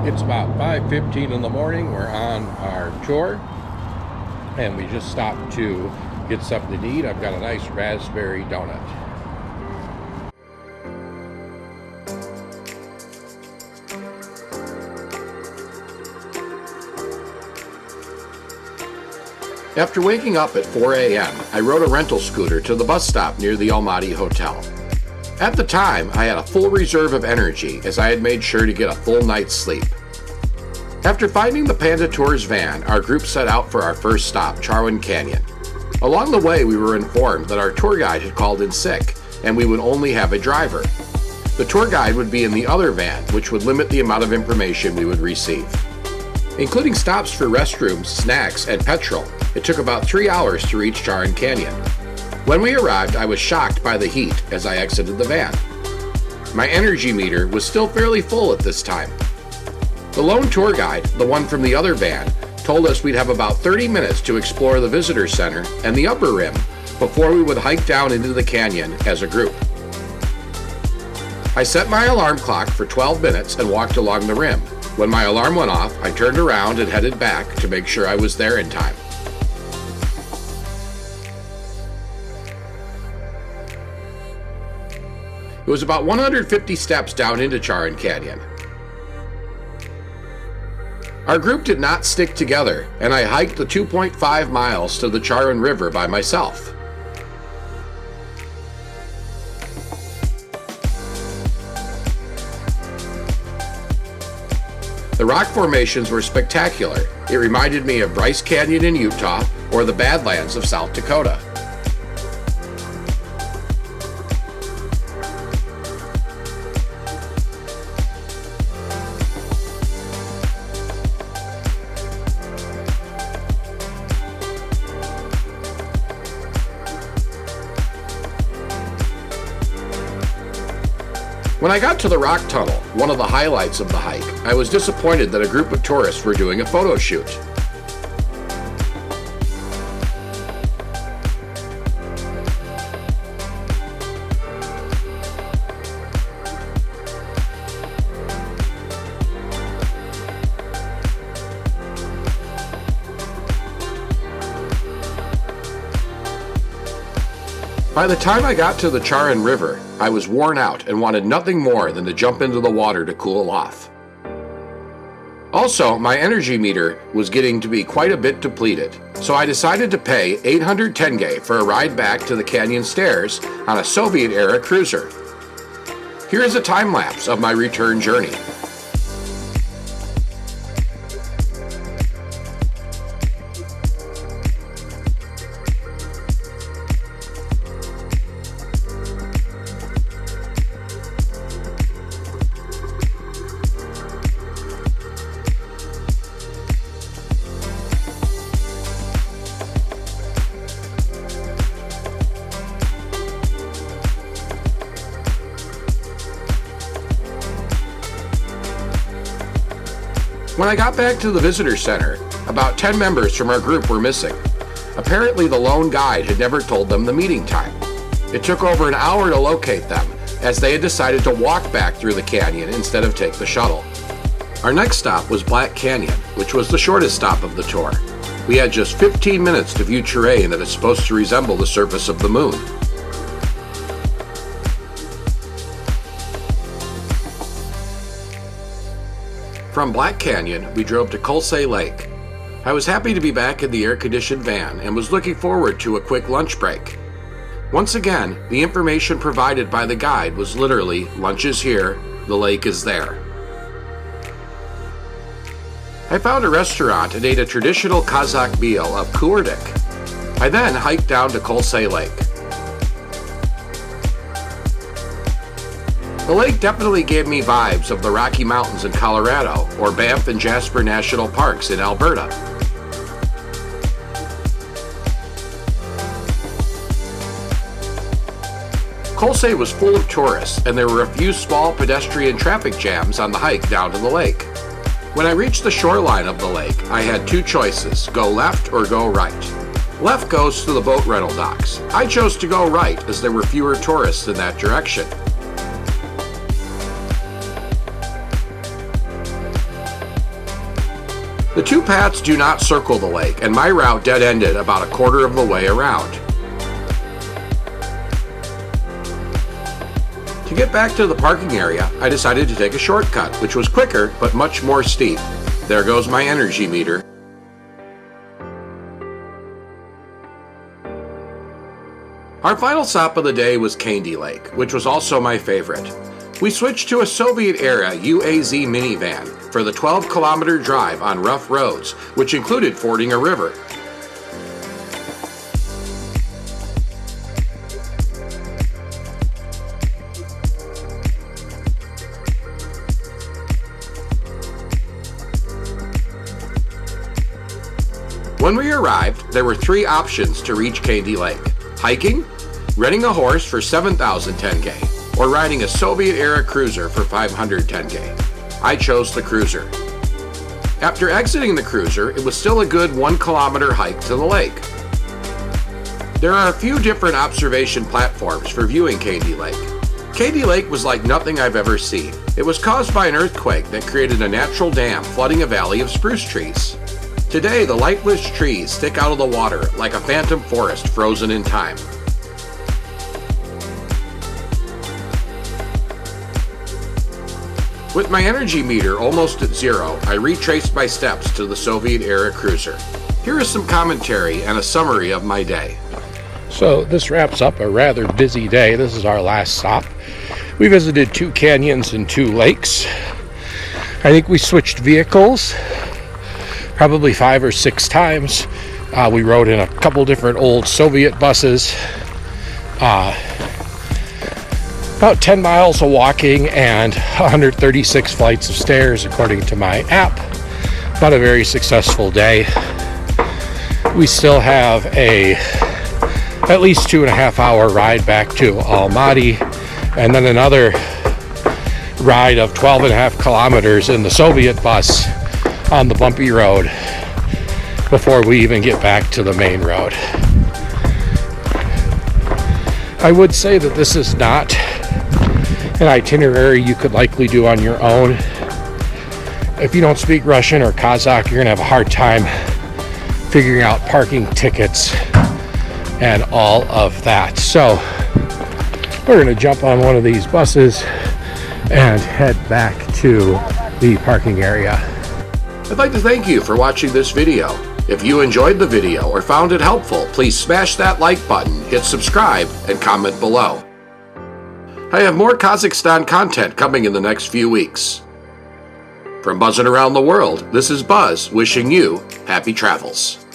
It's about 5:15 in the morning. We're on our tour and we just stopped to get something to eat. I've got a nice raspberry donut. After waking up at 4 a.m., I rode a rental scooter to the bus stop near the Almaty hotel. At the time, I had a full reserve of energy as I had made sure to get a full night's sleep. After finding the Panda Tours van, our group set out for our first stop, Charyn Canyon. Along the way, we were informed that our tour guide had called in sick and we would only have a driver. The tour guide would be in the other van, which would limit the amount of information we would receive. Including stops for restrooms, snacks, and petrol, it took about 3 hours to reach Charyn Canyon. When we arrived, I was shocked by the heat as I exited the van. My energy meter was still fairly full at this time. The lone tour guide, the one from the other van, told us we'd have about 30 minutes to explore the visitor center and the upper rim before we would hike down into the canyon as a group. I set my alarm clock for 12 minutes and walked along the rim. When my alarm went off, I turned around and headed back to make sure I was there in time. It was about 150 steps down into Charyn Canyon. Our group did not stick together, and I hiked the 2.5 miles to the Charyn River by myself. The rock formations were spectacular. It reminded me of Bryce Canyon in Utah or the Badlands of South Dakota. When I got to the rock tunnel, one of the highlights of the hike, I was disappointed that a group of tourists were doing a photo shoot. By the time I got to the Charyn River, I was worn out and wanted nothing more than to jump into the water to cool off. Also, my energy meter was getting to be quite a bit depleted, so I decided to pay 800 tenge for a ride back to the canyon stairs on a Soviet-era cruiser. Here is a time-lapse of my return journey. When I got back to the visitor center, about 10 members from our group were missing. Apparently the lone guide had never told them the meeting time. It took over an hour to locate them, as they had decided to walk back through the canyon instead of take the shuttle. Our next stop was Black Canyon, which was the shortest stop of the tour. We had just 15 minutes to view terrain that is supposed to resemble the surface of the moon. From Black Canyon, we drove to Kolsay Lake. I was happy to be back in the air-conditioned van and was looking forward to a quick lunch break. Once again, the information provided by the guide was literally, lunch is here, the lake is there. I found a restaurant and ate a traditional Kazakh meal of kurdik. I then hiked down to Kolsay Lake. The lake definitely gave me vibes of the Rocky Mountains in Colorado or Banff and Jasper National Parks in Alberta. Kolsay was full of tourists and there were a few small pedestrian traffic jams on the hike down to the lake. When I reached the shoreline of the lake, I had two choices, go left or go right. Left goes to the boat rental docks. I chose to go right as there were fewer tourists in that direction. The two paths do not circle the lake, and my route dead-ended about a quarter of the way around. To get back to the parking area, I decided to take a shortcut, which was quicker but much more steep. There goes my energy meter. Our final stop of the day was Kaindy Lake, which was also my favorite. We switched to a Soviet-era UAZ minivan for the 12-kilometer drive on rough roads, which included fording a river. When we arrived, there were three options to reach Kaindy Lake: hiking, renting a horse for 7,000 tenge, or riding a Soviet-era cruiser for 500 tenge. I chose the cruiser. After exiting the cruiser, it was still a good 1-kilometer hike to the lake. There are a few different observation platforms for viewing Kaindy Lake. Kaindy Lake was like nothing I've ever seen. It was caused by an earthquake that created a natural dam flooding a valley of spruce trees. Today, the lifeless trees stick out of the water like a phantom forest frozen in time. With my energy meter almost at zero, I retraced my steps to the Soviet-era cruiser. Here is some commentary and a summary of my day. So this wraps up a rather busy day. This is our last stop. We visited 2 canyons and 2 lakes. I think we switched vehicles probably 5 or 6 times. We rode in a couple different old Soviet buses. About 10 miles of walking and 136 flights of stairs according to my app. But a very successful day. We still have at least 2.5 hour ride back to Almaty, and then another ride of 12.5 kilometers in the Soviet bus on the bumpy road before we even get back to the main road. I would say that this is not an itinerary you could likely do on your own. If you don't speak Russian or Kazakh, you're gonna have a hard time figuring out parking tickets and all of that. So we're gonna jump on one of these buses and head back to the parking area. I'd like to thank you for watching this video. If you enjoyed the video or found it helpful, please smash that like button, hit subscribe, and comment below. I have more Kazakhstan content coming in the next few weeks. From Buzzing Around the World, this is Buzz wishing you happy travels.